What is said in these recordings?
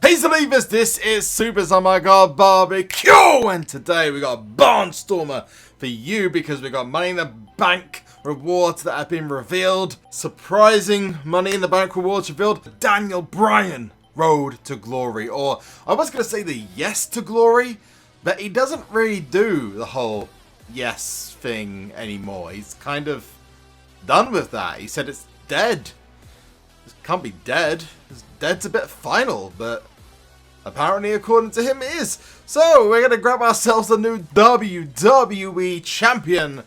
Hey Believers, this is SuperZombGBBQ, and today we got a barnstormer for you because we got Money in the Bank rewards that have been revealed. Surprising Money in the Bank rewards revealed. Daniel Bryan road to glory, or I was going to say the yes to glory, but he doesn't really do the whole yes thing anymore. He's kind of done with that. He said it's dead. It can't be dead. Dead's a bit final, but apparently according to him it is. So we're going to grab ourselves a new WWE champion,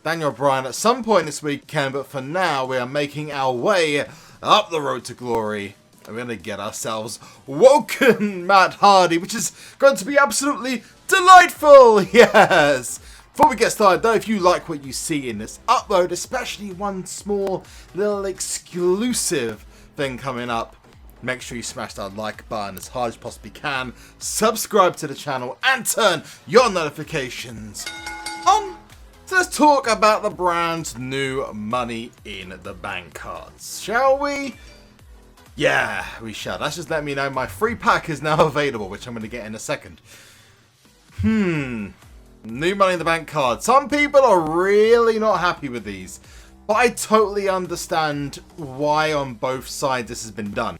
Daniel Bryan, at some point this weekend, but for now we are making our way up the road to glory. And we're going to get ourselves Woken Matt Hardy, which is going to be absolutely delightful, yes! Before we get started though, if you like what you see in this upload, especially one small little exclusive thing coming up, make sure you smash that like button as hard as you possibly can, subscribe to the channel, and turn your notifications on. So let's talk about the brand new Money in the Bank cards, shall we? Yeah, we shall. That's just let me know my free pack is now available, which I'm going to get in a second. New Money in the Bank cards. Some people are really not happy with these, but I totally understand why on both sides this has been done.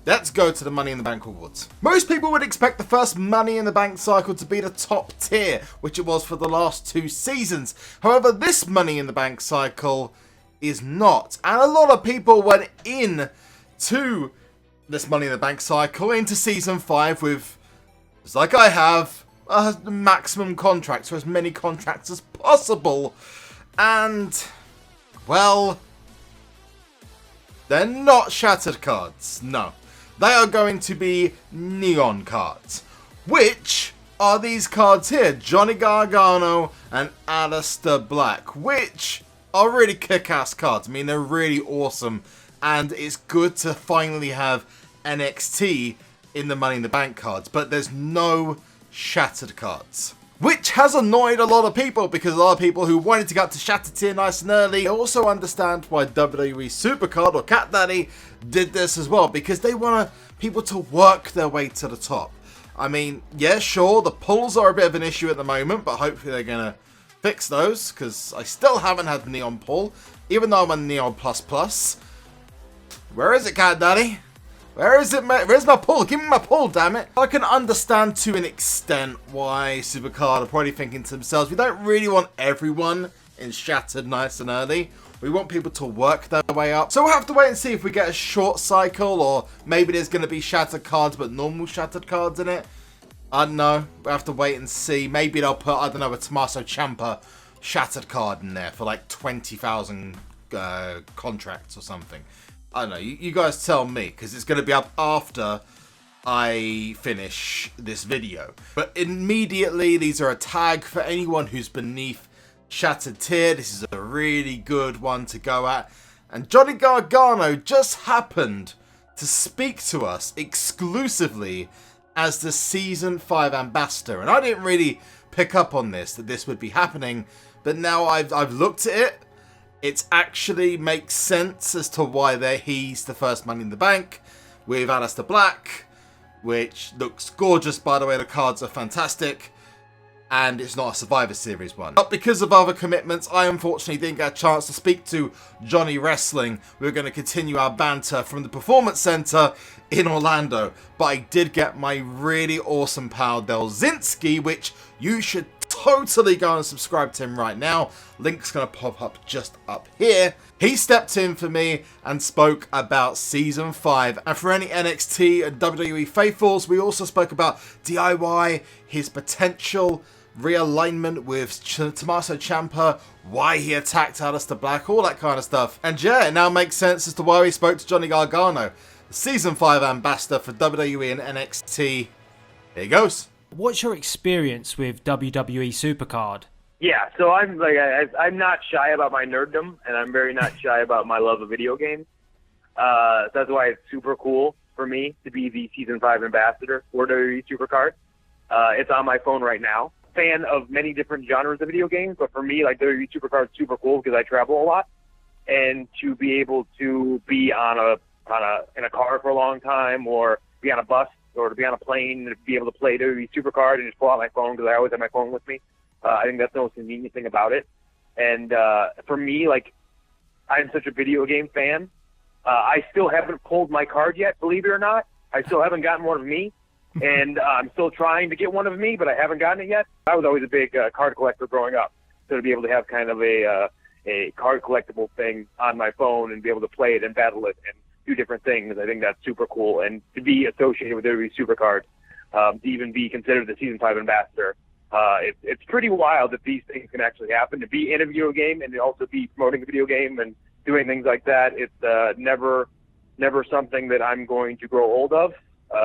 Let's go to the Money in the Bank rewards. Most people would expect the first Money in the Bank cycle to be the top tier, which it was for the last 2 seasons. However, this Money in the Bank cycle is not. And a lot of people went in to this Money in the Bank cycle into Season 5 with, just like I have, a maximum contract, so as many contracts as possible. And, well, they're not shattered cards, no. They are going to be neon cards. Which are these cards here? Johnny Gargano and Aleister Black. Which are really kick-ass cards. I mean, they're really awesome. And it's good to finally have NXT in the Money in the Bank cards. But there's no shattered cards. Which has annoyed a lot of people, because a lot of people who wanted to get to Shattered tier nice and early also understand why WWE SuperCard or Cat Daddy did this as well, because they want people to work their way to the top. I mean, yeah, sure, the pulls are a bit of an issue at the moment, but hopefully they're going to fix those, because I still haven't had the Neon pull, even though I'm a Neon Plus. Where is it, Cat Daddy? Where is it, mate? Where's my pull? Give me my pull, damn it. I can understand to an extent why SuperCard are probably thinking to themselves, we don't really want everyone in Shattered nice and early. We want people to work their way up. So we'll have to wait and see if we get a short cycle, or maybe there's going to be shattered cards but normal shattered cards in it. I don't know. We'll have to wait and see. Maybe they'll put, I don't know, a Tommaso Ciampa shattered card in there for like 20,000 contracts or something. I don't know, you guys tell me, because it's going to be up after I finish this video. But immediately, these are a tag for anyone who's beneath Shattered tier. This is a really good one to go at. And Johnny Gargano just happened to speak to us exclusively as the Season 5 ambassador. And I didn't really pick up on this, that this would be happening. But now I've looked at it. It actually makes sense as to why he's the first Money in the Bank with Aleister Black, which looks gorgeous, by the way. The cards are fantastic, and it's not a Survivor Series one. But because of other commitments, I unfortunately didn't get a chance to speak to Johnny Wrestling. We're going to continue our banter from the Performance Center in Orlando, but I did get my really awesome pal Delzinski, which you should totally go and subscribe to him right now. Link's going to pop up just up here. He stepped in for me and spoke about Season 5. And for any NXT and WWE faithfuls, we also spoke about DIY, his potential realignment with Tommaso Ciampa, why he attacked Aleister Black, all that kind of stuff. And yeah, it now makes sense as to why we spoke to Johnny Gargano, the Season 5 ambassador for WWE and NXT. Here he goes. What's your experience with WWE SuperCard? Yeah, so I'm I'm not shy about my nerddom, and I'm very not shy about my love of video games. That's why it's super cool for me to be the Season 5 ambassador for WWE SuperCard. It's on my phone right now. Fan of many different genres of video games, but for me, like, WWE SuperCard is super cool because I travel a lot, and to be able to be in a car for a long time, or be on a bus or to be on a plane and be able to play WWE SuperCard and just pull out my phone because I always have my phone with me. I think that's the most convenient thing about it. And for me, like, I'm such a video game fan. I still haven't pulled my card yet, believe it or not. I still haven't gotten one of me. And I'm still trying to get one of me, but I haven't gotten it yet. I was always a big card collector growing up. So to be able to have kind of a card collectible thing on my phone and be able to play it and battle it and do different things, I think that's super cool. And to be associated with WWE SuperCard, to even be considered the Season 5 ambassador, it's pretty wild that these things can actually happen. To be in a video game and to also be promoting a video game and doing things like that, it's never something that I'm going to grow old of,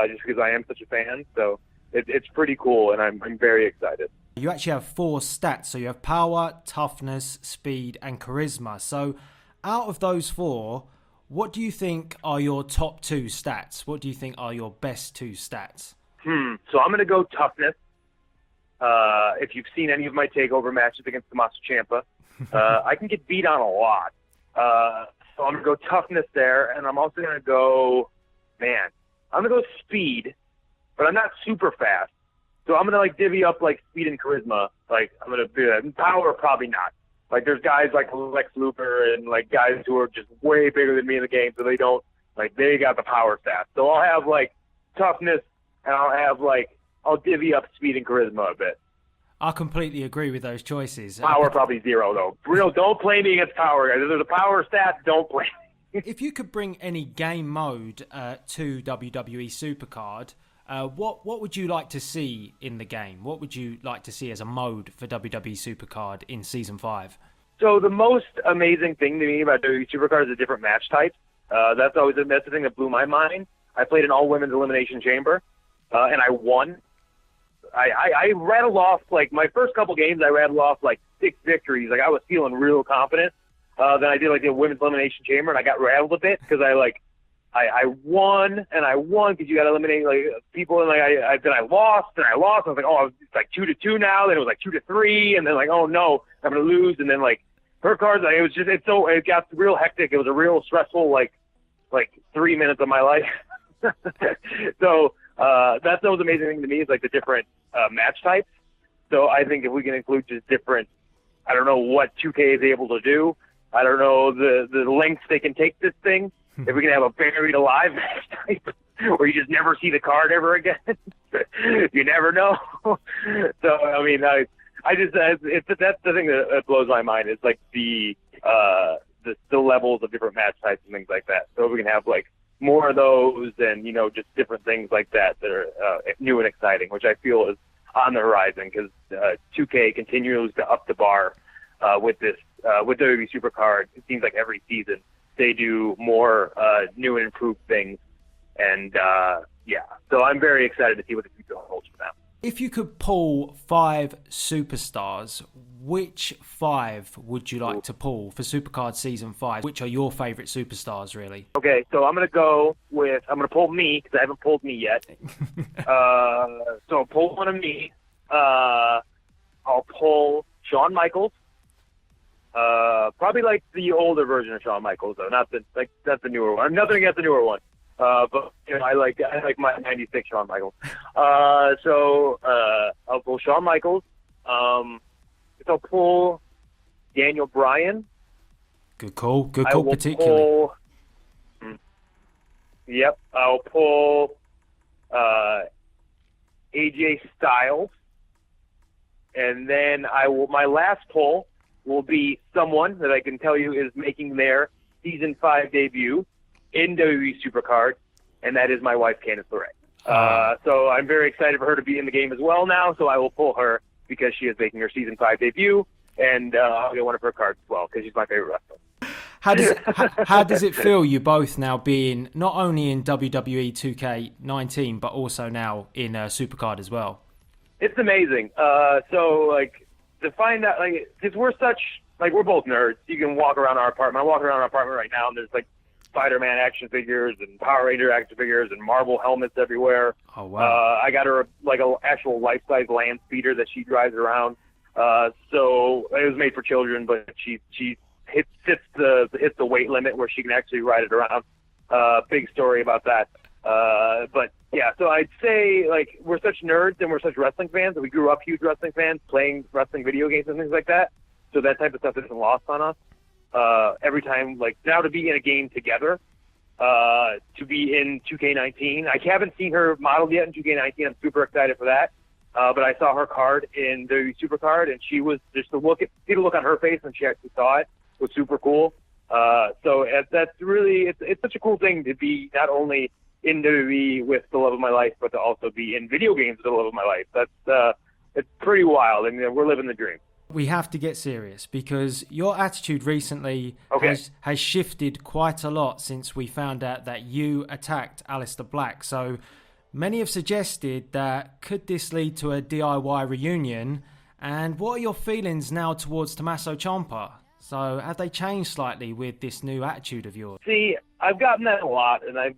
just because I am such a fan. So it's pretty cool, and I'm very excited. You actually have 4 stats. So you have power, toughness, speed, and charisma. So out of those 4, what do you think are your top 2 stats? What do you think are your best 2 stats? So I'm going to go toughness. If you've seen any of my TakeOver matches against Tommaso Ciampa, I can get beat on a lot. So I'm going to go toughness there, and I'm also going to go, I'm going to go speed, but I'm not super fast. So I'm going to, like, divvy up, like, speed and charisma. Like, I'm going to do that. And power, probably not. Like, there's guys like Lex Luger and, like, guys who are just way bigger than me in the game, so they don't, like, they got the power stats. So I'll have, like, toughness, and I'll have, like, I'll divvy up speed and charisma a bit. I completely agree with those choices. Power probably 0, though. Real, don't play me against power, guys. If there's a power stat, don't play me. If you could bring any game mode to WWE SuperCard, what would you like to see in the game? What would you like to see as a mode for WWE SuperCard in Season 5? So the most amazing thing to me about WWE SuperCard is the different match types. That's the thing that blew my mind. I played an all-women's elimination chamber, and I won. I rattled off, like, my first couple games, I rattled off, like, 6 victories. Like, I was feeling real confident. Then I did, like, the women's elimination chamber, and I got rattled a bit because I won, and I won because you got to eliminate, like, people, and, like, then I lost, and I lost. I was like, oh, it's, like, 2-2 now. Then it was, like, 2-3, and then, like, oh, no, I'm going to lose. And then, like, her cards, like, it got real hectic. It was a real stressful, like 3 minutes of my life. So that's the most amazing thing to me is, like, the different match types. So I think if we can include just different, I don't know what 2K is able to do. I don't know the lengths they can take this thing. If we can have a buried alive match type where you just never see the card ever again, you never know. So I mean, that's the thing that blows my mind. It's like the levels of different match types and things like that. So if we can have, like, more of those and, you know, just different things like that are new and exciting, which I feel is on the horizon because 2K continues to up the bar with this with WWE SuperCard. It seems like every season they do more new and improved things, and so I'm very excited to see what the future holds for them. If you could pull 5 superstars, which 5 would you like to pull for SuperCard Season 5? Which are your favourite superstars, really? Okay, so I'm going to pull me, because I haven't pulled me yet. So I'll pull one of me. I'll pull Shawn Michaels. Probably like the older version of Shawn Michaels, though, not the newer one. I'm nothing against the newer one. But you know, I like my '96 Shawn Michaels. So I'll pull Shawn Michaels. I'll pull Daniel Bryan. Good call, particularly. I'll pull AJ Styles, and then my last pull will be someone that I can tell you is making their Season 5 debut in WWE SuperCard, and that is my wife, Candice LeRae. So I'm very excited for her to be in the game as well now, so I will pull her because she is making her Season 5 debut, and I'll get one of her cards as well because she's my favorite wrestler. How does it feel, you both now being not only in WWE 2K19, but also now in SuperCard as well? It's amazing. So, like, to find out, like, because we're both nerds. You can walk around our apartment. I'm walking around our apartment right now, and there's, like, Spider-Man action figures and Power Ranger action figures and Marvel helmets everywhere. Oh, wow. I got her, like, an actual life-size land speeder that she drives around. So it was made for children, but she hits the weight limit where she can actually ride it around. Big story about that. But Yeah, so I'd say, like, we're such nerds and we're such wrestling fans, and we grew up huge wrestling fans, playing wrestling video games and things like that, so that type of stuff isn't lost on us. Every time, like, now to be in a game together, to be in 2K19. I haven't seen her modeled yet in 2K19. I'm super excited for that. But I saw her card in the SuperCard, and she was just see the look on her face when she actually saw it was super cool. So that's really, it's such a cool thing to be not only in WWE with the love of my life, but to also be in video games with the love of my life. That's it's pretty wild. I mean, we're living the dream. We have to get serious because your attitude recently has shifted quite a lot since we found out that you attacked Aleister Black. So many have suggested that could this lead to a DIY reunion? And what are your feelings now towards Tommaso Ciampa? So have they changed slightly with this new attitude of yours? See, I've gotten that a lot, and I've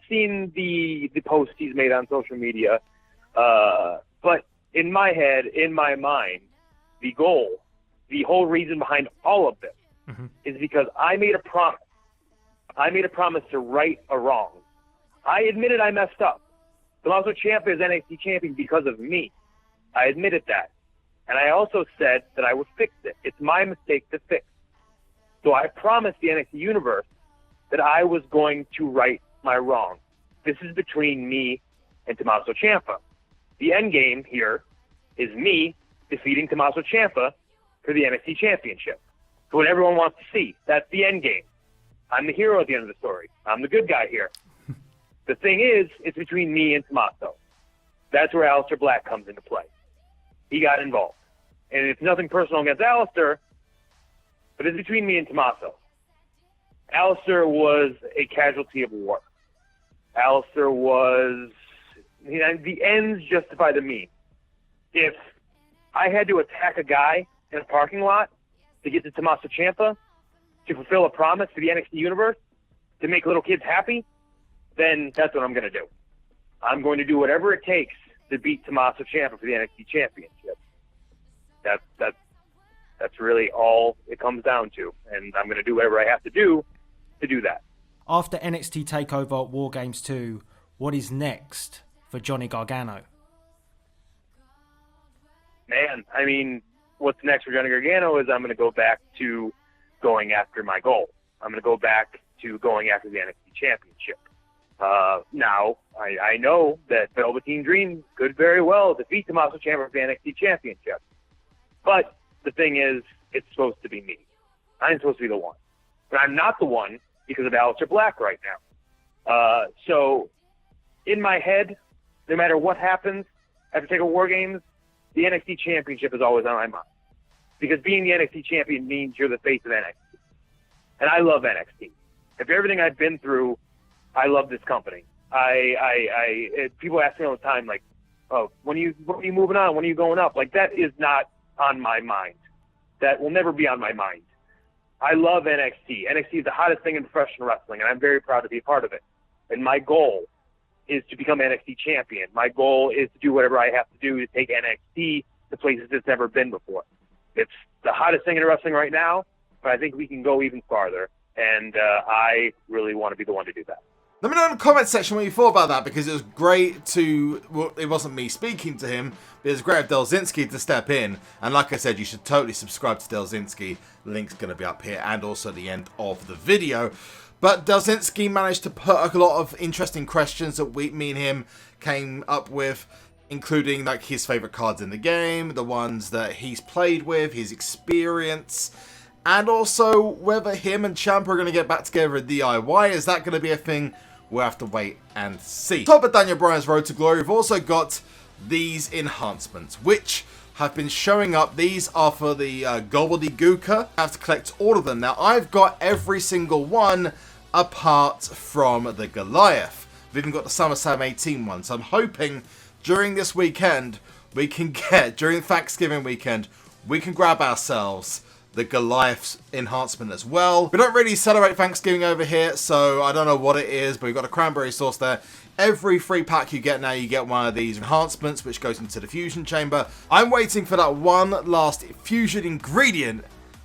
seen the posts he's made on social media. But in my head, in my mind, the goal, the whole reason behind all of this is because I made a promise. I made a promise to right a wrong. I admitted I messed up. Tommaso Ciampa is NXT champion because of me. I admitted that. And I also said that I would fix it. It's my mistake to fix. So I promised the NXT universe that I was going to right my wrong. This is between me and Tommaso Ciampa. The end game here is me defeating Tommaso Ciampa for the NXT championship. So what everyone wants to see. That's the end game. I'm the hero at the end of the story. I'm the good guy here. The thing is, it's between me and Tommaso. That's where Aleister Black comes into play. He got involved. And it's nothing personal against Aleister, but it's between me and Tommaso. Aleister was a casualty of war. Aleister was, the ends justify the means. If I had to attack a guy in a parking lot to get to Tommaso Ciampa, to fulfill a promise to the NXT universe, to make little kids happy, then that's what I'm going to do. I'm going to do whatever it takes to beat Tommaso Ciampa for the NXT championship. That's really all it comes down to, and I'm going to do whatever I have to do that. After NXT TakeOver War Games 2, what is next for Johnny Gargano? Man, I mean, what's next for Johnny Gargano is I'm going to go back to going after my goal. I'm going to go back to going after the NXT championship. Now, I know that Velveteen Dream could very well defeat Tommaso Ciampa for the NXT championship. But the thing is, it's supposed to be me. I'm supposed to be the one. But I'm not the one because of Aleister Black right now. So, in my head, no matter what happens after TakeOver War Games, the NXT championship is always on my mind. Because being the NXT champion means you're the face of NXT. And I love NXT. After everything I've been through, I love this company. People ask me all the time, like, oh, when are you moving on? When are you going up? Like, that is not on my mind. That will never be on my mind. I love NXT. NXT is the hottest thing in professional wrestling, and I'm very proud to be a part of it. And my goal is to become NXT champion. My goal is to do whatever I have to do to take NXT to places it's never been before. It's the hottest thing in wrestling right now, but I think we can go even farther, and I really want to be the one to do that. Let me know in the comment section what you thought about that, because it was great to, well, it wasn't me speaking to him, but it was great of Delzinski to step in. And like I said, you should totally subscribe to Delzinski. Link's going to be up here and also at the end of the video. But Delzinski managed to put a lot of interesting questions that me and him came up with, including like his favourite cards in the game, the ones that he's played with, his experience, and also whether him and Ciampa are going to get back together at DIY. Is that going to be a thing? We'll have to wait and see. Top of Daniel Bryan's Road to Glory, we've also got these enhancements, which have been showing up. These are for the Gobbledygooker. I have to collect all of them. Now, I've got every single one apart from the Goliath. We've even got the SummerSlam 18 one. So I'm hoping during this weekend, we can get, during Thanksgiving weekend, we can grab ourselves the Goliath's enhancement as well. We don't really celebrate Thanksgiving over here, so I don't know what it is, but we've got a cranberry sauce there. Every free pack you get now, you get one of these enhancements, which goes into the fusion chamber. I'm waiting for that one last fusion ingredient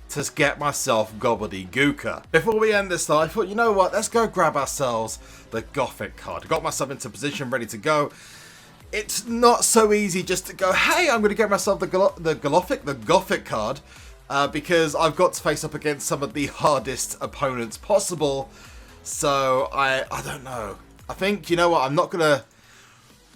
to get myself gobbledygooker. Before we end this though, I thought, you know what, let's go grab ourselves the Gothic card. I got myself into position, ready to go. It's not so easy just to go, hey, I'm going to get myself the Gothic card, because I've got to face up against some of the hardest opponents possible. So I don't know. I think, you know what, I'm not going to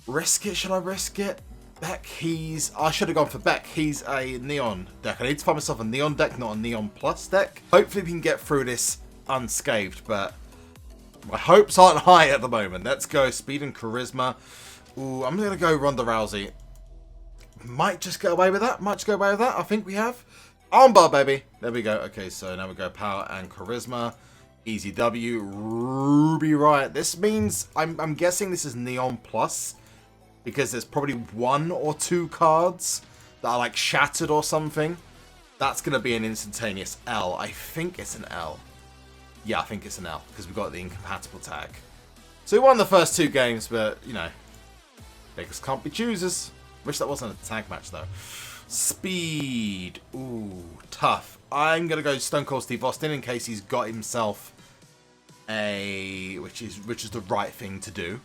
risk it. Should I risk it? Beck, I should have gone for Beck. He's a Neon deck. I need to find myself a Neon deck, not a Neon Plus deck. Hopefully we can get through this unscathed, but my hopes aren't high at the moment. Let's go Speed and Charisma. Ooh, I'm going to go Ronda Rousey. Might just get away with that. I think we have. Armbar, baby. There we go. Okay, so now we go Power and Charisma. Easy W. Ruby Riot. This means, I'm guessing this is Neon Plus, because there's probably 1 or 2 cards that are like shattered or something. That's going to be an instantaneous L. I think it's an L. Yeah, I think it's an L, because we've got the incompatible tag. So we won the first 2 games, but, you know, beggars can't be choosers. Wish that wasn't a tag match, though. Speed. Ooh, tough. I'm going to go Stone Cold Steve Austin in case he's got himself a... Which is the right thing to do.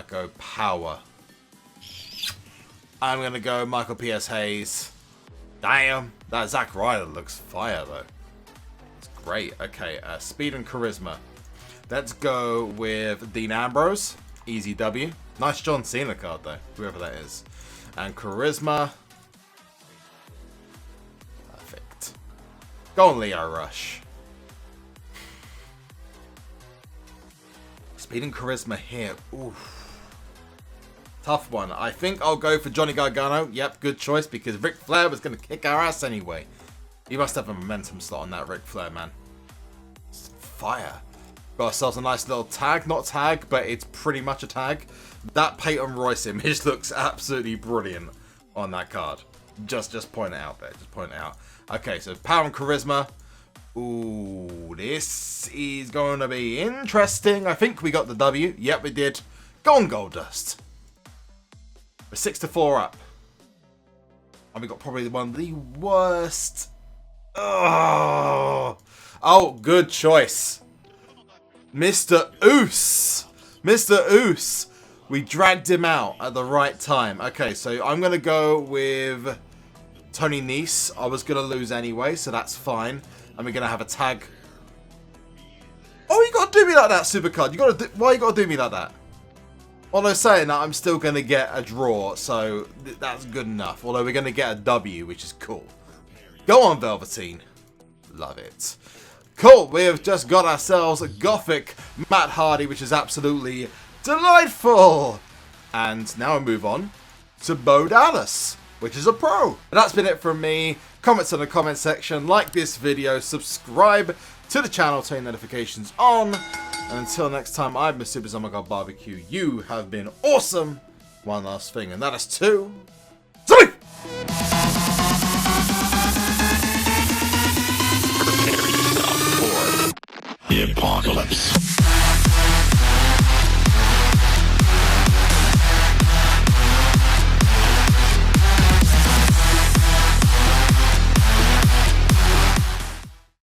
Go Power. I'm going to go Michael P.S. Hayes. Damn. That Zack Ryder looks fire, though. It's great. Okay, Speed and Charisma. Let's go with Dean Ambrose. Easy W. Nice John Cena card, though. Whoever that is. And Charisma. Perfect. Go on, Leo Rush. Speed and Charisma here. Oof. Tough one. I think I'll go for Johnny Gargano. Yep, good choice, because Ric Flair was going to kick our ass anyway. You must have a momentum slot on that Ric Flair, man. It's fire. Got ourselves a nice little tag. Not tag, but it's pretty much a tag. That Peyton Royce image looks absolutely brilliant on that card. Just point it out there. Just point it out. Okay, so Power and Charisma. Ooh, this is going to be interesting. I think we got the W. Yep, we did. Go on, Goldust. We're 6-4 up. And we got probably one of the worst. Oh, good choice. Mr. Oos. Mr. Oos. We dragged him out at the right time. Okay, so I'm going to go with Tony Nese. I was going to lose anyway, so that's fine. And we're going to have a tag. Oh, you got to do me like that, SuperCard. Why you got to do me like that? Although saying that, I'm still going to get a draw, so that's good enough. Although we're going to get a W, which is cool. Go on, Velveteen. Love it. Cool, we have just got ourselves a Gothic Matt Hardy, which is absolutely delightful. And now we move on to Bo Dallas, which is a pro. And that's been it from me. Comments in the comment section, like this video, subscribe to the channel, turn notifications on. And until next time, I'm Mr. SuperZombieGBBQ. You have been awesome. One last thing, and that is to... Zombie! The apocalypse.